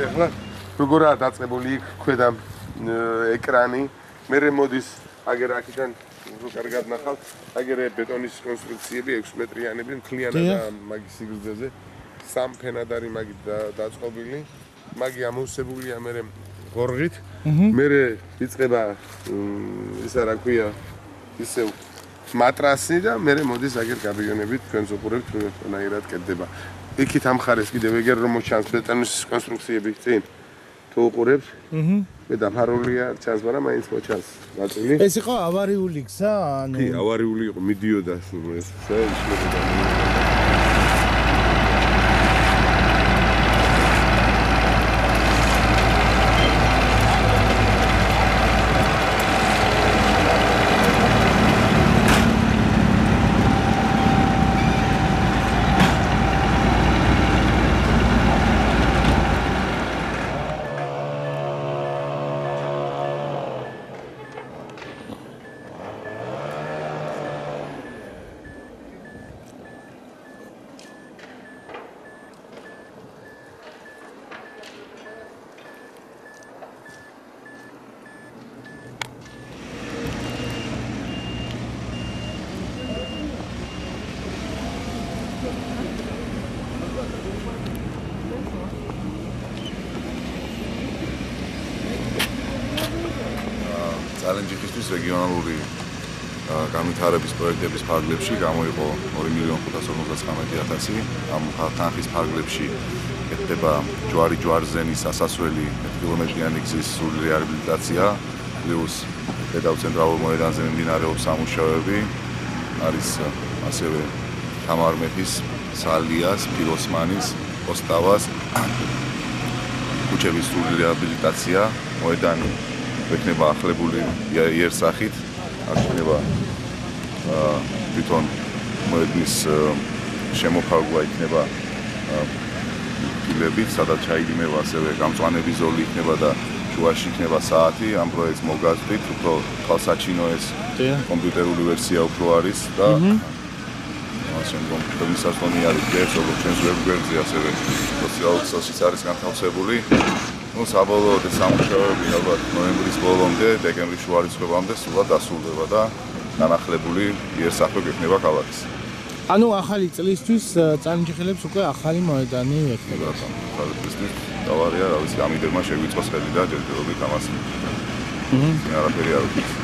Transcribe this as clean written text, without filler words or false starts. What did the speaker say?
ხედავთ ახლა როგორაა დაწყებული იქ ქვედა ეკრანი. მერე მოდის აგერ აქედან კარგად ნახავთ, აგერ ბეტონის კონსტრუქციები 6 მეტრიანები მთლიანად მაგის სიგრძეზე. 3 ფენად არის მაგი დაწყობილი. მაგი ამოვსებულია მერე გორღით. მერე იწყება ისა რა ქვია ისევ მატრასი და მერე მოდის აგერ გაბიონებით თქვენს უყურებთ ნაირად კეთდება. იქით ამ ხარეს კიდევ ეგერ რომ მოჩანს ბეტონის კონსტრუქციები წინ თუ უყურებთ. მე დაფარულია ჩანს, მაგრამ მაინც მოჩანს ნაწილი. ეს იყო ავარიული გზა, ანუ კი, ავარიული იყო, მიდიოდა ეს ისმოდა. წალენჯიხისთვის რეგიონალური განვითარების პროექტების ფარგლებში გამოიყო 2.559.000. ამ თანხის ფარგლებში ეთება ჯვარი-ჯვარზენის ასასვლელი 1 კილომეტრიანი გზის სრული რეაბილიტაცია, პლუს დედავ ცენტრალურ მოედანზე მიმდინარეობს სამუშაოები. არის ასევე თამარ მეფის, სალიას, ფიროსმანის, ოსტავას ქუჩების სრული რეაბილიტაცია, მოედანი იქნება ახლებული იერსახით, აქ იქნება თვითონ მოედნის შემოფარგვა იქნება ფილებით, სადაც ჩაიდიმება ასევე გამწვანების ზოლი იქნება და შუაში იქნება საათი. ამ პროექტს მოგაზრდით, უფრო თვალსაჩინო ეს კომპიუტერული ვერსია უფრო არის და შემდგომ მისასვლელი არის გერს, როგორც ჩვენს ვებგვერდზე, ასევე სოციალურ ქსელშიც არის განთავსებული. Ну, საბოლოოდ სამუშაოები ალბათ ნოემბრის ბოლომდე, დეკემბრის შუა რიცხვებამდე სულად დასრულდება და განახლებული იერსახე გექნება ქალაქის. ანუ ახალი წლისთვის წალენჯიხელებს უკვე ახალი მოედანი ექნება. ახალი წლისთვის დავარია, რა ვიცი, ამიდერმა შეგვიწყოს ხელი და ჯერჯერობით ამას. არაფერი არ ვქით.